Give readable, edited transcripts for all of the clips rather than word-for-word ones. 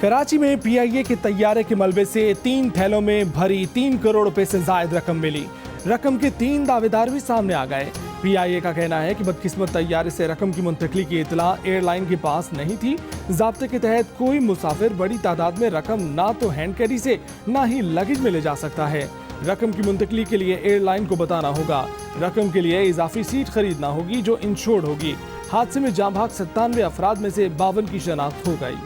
कराची में पीआईए के तैयारे के मलबे से 3 थैलों में भरी 3 करोड़ रुपए से जायद रकम मिली। रकम के 3 दावेदार भी सामने आ गए। पीआईए का कहना है कि बदकिस्मत तैयारे से रकम की मुंतकली की इतला एयरलाइन के पास नहीं थी। ज़ाब्ते के तहत कोई मुसाफिर बड़ी तादाद में रकम ना तो हैंड कैरी से ना ही लगेज में ले जा सकता है। रकम की मुंतकली के लिए एयरलाइन को बताना होगा। रकम के लिए इजाफी सीट खरीदना होगी जो इंश्योर्ड होगी। हादसे में जाँ भाग 97 अफराद में से 52 की शनाख्त हो गई।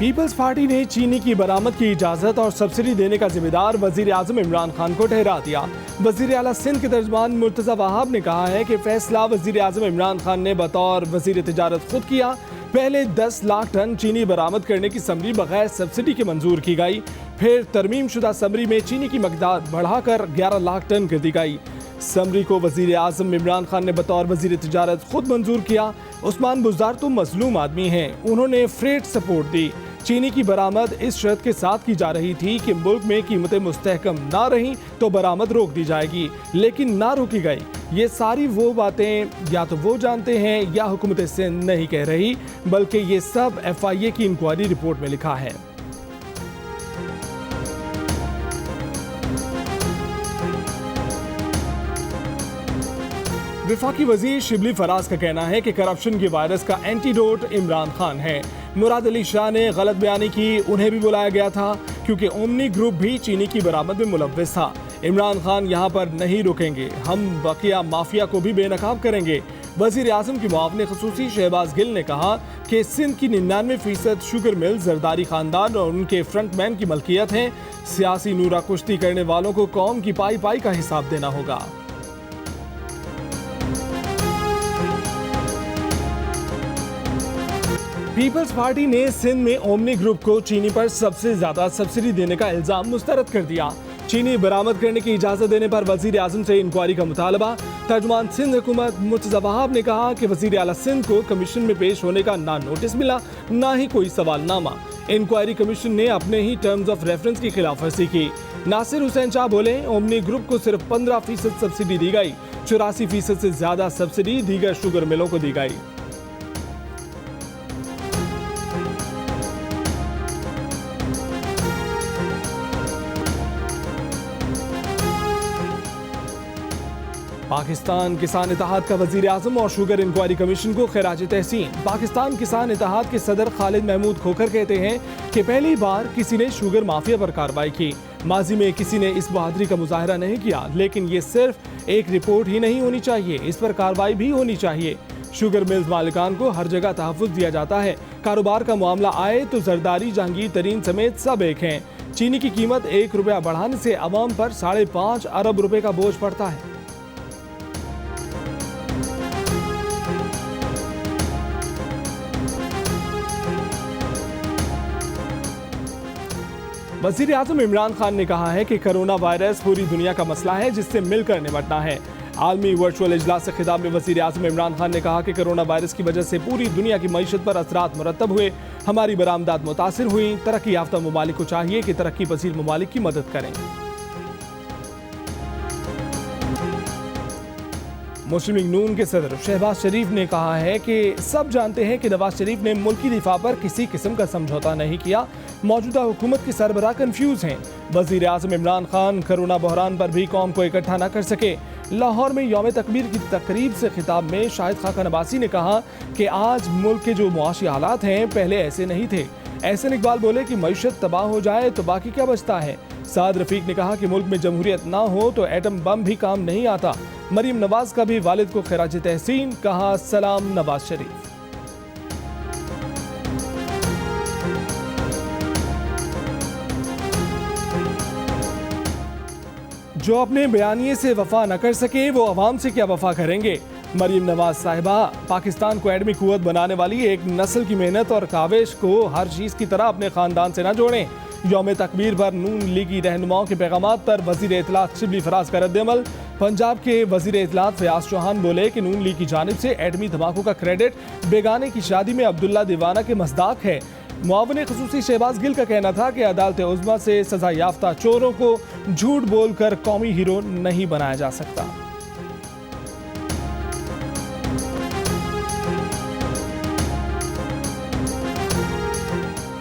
पीपल्स पार्टी ने चीनी की बरामद की इजाजत और सब्सिडी देने का जिम्मेदार वजीर आजम इमरान खान को ठहरा दिया। वजीर आला सिंध के तर्जमान मुर्तजा वहाब ने कहा है कि फैसला वजीर आजम इमरान खान ने बतौर वजीर तिजारत खुद किया। पहले 10 लाख टन चीनी बरामद करने की समरी बगैर सब्सिडी के मंजूर की गई। फिर तरमीम शुदा समरी में चीनी की मकदार बढ़ाकर 11 लाख टन कर दी गई। समरी को वजीर आजम इमरान खान ने बतौर वजीर तिजारत खुद मंजूर किया। उस्मान बुज़दार तो मजलूम आदमी हैं, उन्होंने फ्रेट सपोर्ट दी। चीनी की बरामद इस शर्त के साथ की जा रही थी कि मुल्क में कीमतें मुस्तहकम ना रहीं तो बरामद रोक दी जाएगी, लेकिन ना रोकी गई। ये सारी वो बातें या तो वो जानते हैं या हुकूमत सिंध नहीं कह रही, बल्कि ये सब FIA की इंक्वायरी रिपोर्ट में लिखा है। वफाकी वजीर शिबली फराज का कहना है कि करप्शन के वायरस का एंटीडोट इमरान खान है। मुराद अली शाह ने गलत बयानी की, उन्हें भी बुलाया गया था क्योंकि ओमनी ग्रुप भी चीनी की बरामद में मुलव्वस था। इमरान खान यहाँ पर नहीं रुकेंगे, हम बकिया माफिया को भी बेनकाब करेंगे। वजीर आजम की मुआवने खसूसी शहबाज गिल ने कहा कि सिंध की 99% शुगर मिल जरदारी खानदान और उनके फ्रंटमैन की मलकियत है। सियासी नूरा कुश्ती करने वालों को कौम की पाई पाई का हिसाब देना होगा। पीपल्स पार्टी ने सिंध में ओमनी ग्रुप को चीनी पर सबसे ज्यादा सब्सिडी देने का इल्जाम मुस्तरद कर दिया। चीनी बरामद करने की इजाजत देने पर वजीर आजम से इंक्वायरी का मुतालबा। तर्जुमान सिंध हुकूमत मुर्तजा वहाब ने कहा कि वजीर आला सिंध को कमीशन में पेश होने का ना नोटिस मिला, ना ही कोई सवालनामा। इंक्वायरी कमीशन ने अपने ही टर्म्स ऑफ रेफरेंस की खिलाफवर्जी की। नासिर हुसैन शाह बोले, ओमनी ग्रुप को सिर्फ 15% सब्सिडी दी गई, 84% से ज्यादा सब्सिडी दीगर शुगर मिलों को दी गई। पाकिस्तान किसान इत्तेहाद का वजीर आजम और शुगर इंक्वायरी कमीशन को खिराज तहसीन। पाकिस्तान किसान इत्तेहाद के सदर खालिद महमूद खोखर कहते हैं कि पहली बार किसी ने शुगर माफिया पर कार्रवाई की। माजी में किसी ने इस बहादुरी का मुजाहरा नहीं किया, लेकिन ये सिर्फ एक रिपोर्ट ही नहीं होनी चाहिए, इस पर कार्रवाई भी होनी चाहिए। शुगर मिल्स मालिकान को हर जगह तहफ़्फ़ुज़ दिया जाता है। कारोबार का मामला आए तो जरदारी, जहांगीर तरीन समेत सब एक हैं। चीनी की कीमत 1 रुपया बढ़ाने से अवाम पर 5.5 अरब रुपए का बोझ पड़ता है। वजीर आजम इमरान खान ने कहा है कि कोरोना वायरस पूरी दुनिया का मसला है जिससे मिलकर निपटना है। आलमी वर्चुअल इजलास से खिताब में वजीर आजम इमरान खान ने कहा कि कोरोना वायरस की वजह से पूरी दुनिया की मईशत पर असरात मुरतब हुए, हमारी बरामदात मुतासिर हुई। तरक्की याफ्ता ममालिक को चाहिए कि तरक्की पसीर ममालिक की मदद करें। मुस्लिम लीग नून के सदर शहबाज शरीफ ने कहा है कि सब जानते हैं कि नवाज शरीफ ने मुल्की दिफा पर किसी किस्म का समझौता नहीं किया। मौजूदा हुकूमत के सरबराह कंफ्यूज हैं। वजीर आजम इमरान खान कोरोना बहरान पर भी कौम को इकट्ठा न कर सके। लाहौर में यौम तकबीर की तकरीब से खिताब में शाहिद खाका नवासी ने कहा कि आज मुल्क के जो मुआशी हालात हैं पहले ऐसे नहीं थे। एहसन इकबाल बोले कि मईशत तबाह हो जाए तो बाकी क्या बचता है। साद रफीक ने कहा कि मुल्क में जमहूरियत ना हो तो एटम बम भी काम नहीं आता। मरीम नवाज का भी वालिद को खिराज तहसीन, कहा सलाम नवाज शरीफ। जो अपने बयानिए से वफा न कर सके वो अवाम से क्या वफा करेंगे। मरीम नवाज साहिबा पाकिस्तान को एडमी कुव्वत बनाने वाली एक नस्ल की मेहनत और काविश को हर चीज की तरह अपने खानदान से न जोड़ें। यौम तकबीर पर नून लीगी रहनुमाओं के पैगामात पर वजीर इत्तलात शिबली फराज का रद्द-ए-अमल। पंजाब के वजीर इत्तलात फयाज चौहान बोले कि नून लीग की जानिब से एटमी धमाकों का क्रेडिट बेगाने की शादी में अब्दुल्ला दीवाना के मज़दाक है। मुआविन खसूसी शहबाज गिल का कहना था कि अदालत उज़्मा से सजा याफ्ता चोरों को झूठ बोलकर कौमी हीरो नहीं बनाया जा सकता।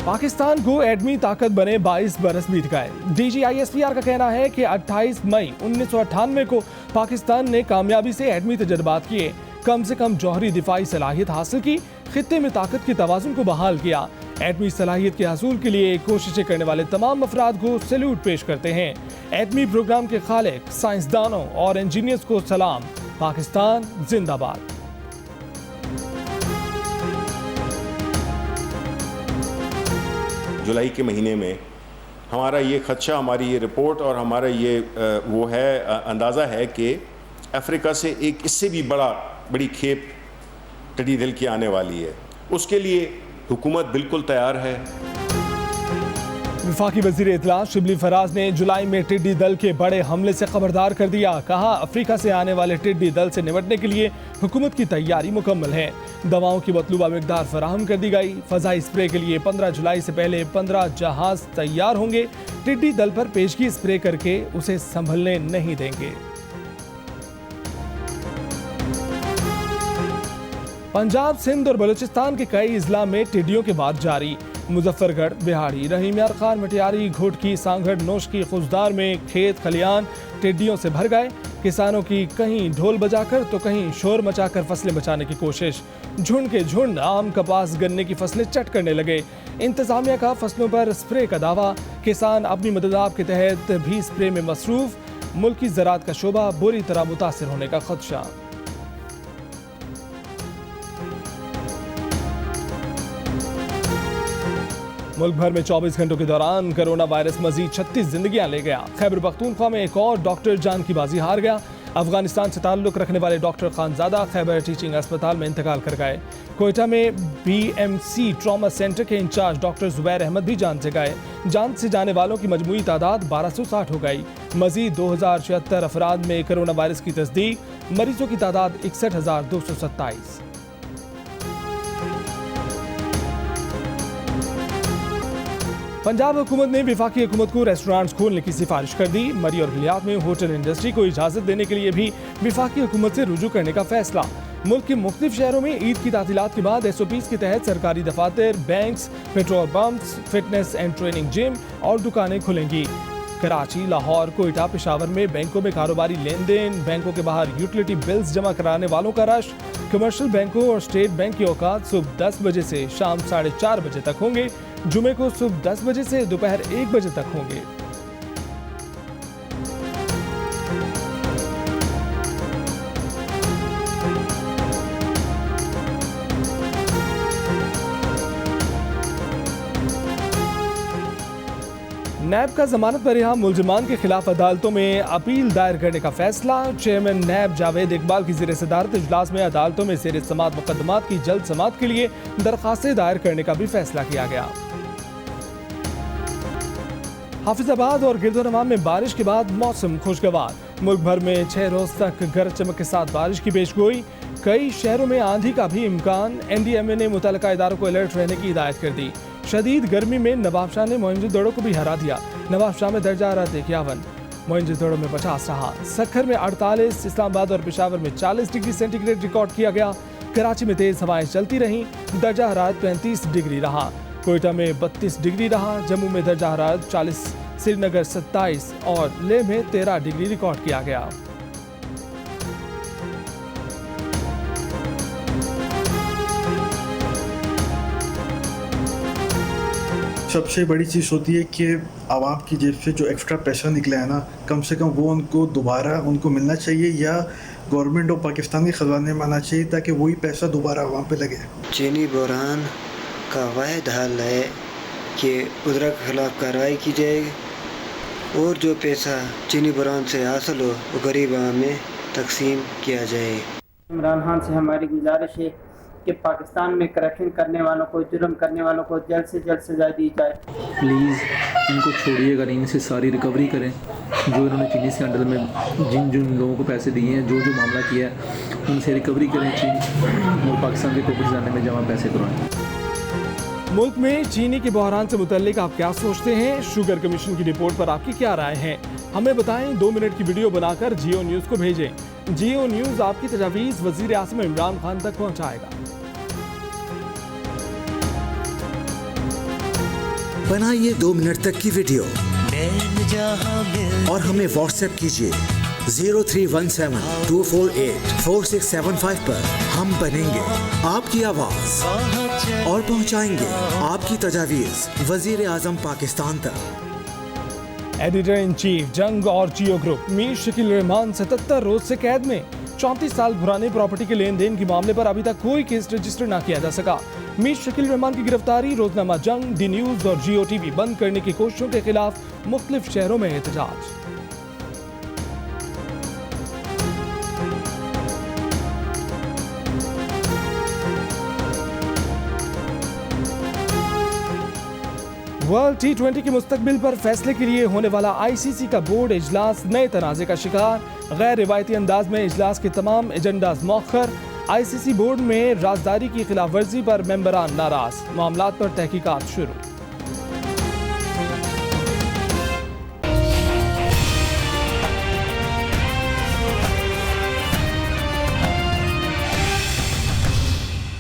पाकिस्तान को एटमी ताकत बने 22 बरस बीत गए। DGISPR का कहना है कि 28 मई 1998 को पाकिस्तान ने कामयाबी से एटमी तजर्बात किए, कम से कम जौहरी दिफाई सलाहियत हासिल की, खित्ते में ताकत के तवाज़ुन को बहाल किया। एटमी सलाहियत के हासिल के लिए कोशिशें करने वाले तमाम अफराद को सैल्यूट पेश करते हैं। एटमी प्रोग्राम के खालिक, साइंसदानों और इंजीनियर्स को सलाम। पाकिस्तान जिंदाबाद। जुलाई के महीने में हमारा ये खदशा, हमारी ये रिपोर्ट और हमारा ये वो है अंदाज़ा है कि अफ्रीका से एक इससे भी बड़ी खेप टिड्डी दल की आने वाली है। उसके लिए हुकूमत बिल्कुल तैयार है। वफाकी वज़ीर इत्तलात शिबली फराज ने जुलाई में टिड्डी दल के बड़े हमले से खबरदार कर दिया। कहा, अफ्रीका से आने वाले टिड्डी दल से निपटने के लिए हुकूमत की तैयारी मुकम्मल है। दवाओं की मतलूबा मिकदार फराहम कर दी गई। फ़ज़ाई स्प्रे के लिए 15 जुलाई से पहले 15 जहाज तैयार होंगे। टिड्डी दल पर पेशगी स्प्रे करके उसे संभलने नहीं देंगे। पंजाब, सिंध और बलूचिस्तान के कई इजला में टिड्डियों के बाद जारी। मुजफ्फरगढ़, बिहाड़ी, रहीम यार खान, मटियारी, घोटकी, सांगड़, नोशकी, खुजदार में खेत खलियान टिड्डियों से भर गए। किसानों की कहीं ढोल बजाकर तो कहीं शोर मचाकर फसलें बचाने की कोशिश। झुंड के झुंड आम, कपास, गन्ने की फसलें चट करने लगे। इंतजामिया का फसलों पर स्प्रे का दावा। किसान अपनी मदद के तहत भी स्प्रे में मसरूफ। मुल्क की ज़राअत का शोबा बुरी तरह मुतासिर होने का खदशा। मुल्क भर में 24 घंटों के दौरान कोरोना वायरस मजीद 36 जिंदगियां ले गया। खैबर पख्तूनख्वा में एक और डॉक्टर जान की बाजी हार गया। अफगानिस्तान से ताल्लुक रखने वाले डॉक्टर खानजादा खैबर टीचिंग अस्पताल में इंतकाल कर गए। कोयटा में BMC ट्रॉमा सेंटर के इंचार्ज डॉक्टर जुबैर अहमद भी जान से गए। जान से जाने वालों की मजमूई तादाद 1260 हो गई। मजीद 2076 अफराद में कोरोना वायरस की तस्दीक। मरीजों की तादाद 61,227। पंजाब हुकूमत ने वफाकी हुकूमत को रेस्टोरेंट्स खोलने की सिफारिश कर दी। मरी और गिलियात में होटल इंडस्ट्री को इजाज़त देने के लिए भी वफाकी हुकूमत से रुजू करने का फैसला। मुल्क के मुख्तलिफ शहरों में ईद की तातीलात के बाद SOPs के तहत सरकारी दफातर, banks, petrol pumps, fitness and training gym और दुकानें खुलेंगी। कराची, लाहौर, कोयटा, पेशावर में बैंकों में कारोबारी लेन देन, बैंकों के बाहर यूटिलिटी बिल्स जमा कराने वालों का रश। कमर्शियल बैंकों और स्टेट बैंक के औकात सुबह 10 बजे से शाम 4:30 बजे तक होंगे। जुमे को सुबह 10 बजे से दोपहर 1 बजे तक होंगे। नैब का जमानत पर रिहा मुलजमान के खिलाफ अदालतों में अपील दायर करने का फैसला। चेयरमैन नैब जावेद इकबाल की ज़ेर सदारत इजलास में अदालतों में ज़ेर समाअत मुकदमात की जल्द समाअत के लिए दरखास्तें दायर करने का भी फैसला किया गया। हाफिजाबाद और गिरदोनवा में बारिश के बाद मौसम खुशगवार। मुल्क भर में 6 रोज तक गरज चमक के साथ बारिश की पेशगोई। कई शहरों में आंधी का भी इम्कान। NDMA ने मुतल्लिका इदारों को अलर्ट रहने की हिदायत कर दी। शदीद गर्मी में नवाबशाह ने मोइंजोदड़ो को भी हरा दिया। नवाबशाह में दर्जा हरारत 51, मोइंजोदड़ो में 50 रहा। सखर में 48, इस्लामाबाद और पेशावर में 40 डिग्री सेंटीग्रेड रिकॉर्ड किया गया। कराची में तेज हवाएं चलती रहीं। दर्जा हरारत 35 डिग्री रहा। कोयटा में 32 डिग्री रहा। जम्मू में दर्जा हरारत 40, श्रीनगर 27 और लेह में 13 डिग्री रिकॉर्ड किया गया। सबसे बड़ी चीज़ होती है कि आवाम की जेब से जो एक्स्ट्रा पैसा निकला है ना, कम से कम वो उनको दोबारा उनको मिलना चाहिए या गवर्नमेंट ऑफ पाकिस्तान के ख़जाने में आना चाहिए ताकि वही पैसा दोबारा आवाम पे लगे। चीनी बहरान का वाहिद हल है कि उधर के खिलाफ कार्रवाई की जाए और जो पैसा चीनी बहरान से हासिल हो वो गरीब आवाम में तकसीम किया जाए। इमरान खान से हमारी गुजारिश है कि पाकिस्तान में करप्शन करने वालों को, जुर्म करने वालों को जल्द से जल्द सजा दी जाए। प्लीज़ इनको छोड़िएगा नहीं, इनसे सारी रिकवरी करें। जो इन्होंने चीनी स्कैंडल में जिन जिन लोगों को पैसे दिए हैं, जो जो मामला किया है, उनसे रिकवरी करें चीन और पाकिस्तान के कोई खजाने में जमा पैसे करवाएं। मुल्क में चीनी के बहरान से मुतल्लिक आप क्या सोचते हैं? शुगर कमीशन की रिपोर्ट पर आपकी क्या राय है? हमें बताएं। 2 मिनट की वीडियो बनाकर जियो न्यूज़ को भेजें। जियो न्यूज़ आपकी तजावीज़ वज़ीर आज़म इमरान खान तक पहुँचाएगा। बनाइए 2 मिनट तक की वीडियो और हमें व्हाट्सएप कीजिए 0317248465 पर। हम बनेंगे आपकी आवाज और पहुंचाएंगे आपकी तजावीज़ वजीर आजम पाकिस्तान तक। एडिटर इन चीफ जंग और जियो ग्रुप मीर शकील रहमान 77 रोज से कैद में। 34 साल पुराने प्रॉपर्टी के लेन देन के मामले पर अभी तक कोई केस रजिस्टर न किया जा सका। मीर शकील रहमान की गिरफ्तारी, रोजनामा जंग, डी न्यूज और जियो टीवी बंद करने की कोशिशों के खिलाफ मुख्तलिफ शहरों में एहतजाज। वर्ल्ड T20 के मुस्तकबिल पर फैसले के लिए होने वाला ICC का बोर्ड इजलास नए तनाज़े का शिकार। गैर रिवायती अंदाज में इजलास के तमाम एजेंडाज मौखर। ICC बोर्ड में राजदारी की खिलाफ वर्जी पर मेंबरान नाराज। मामलात पर तहकीकात शुरू।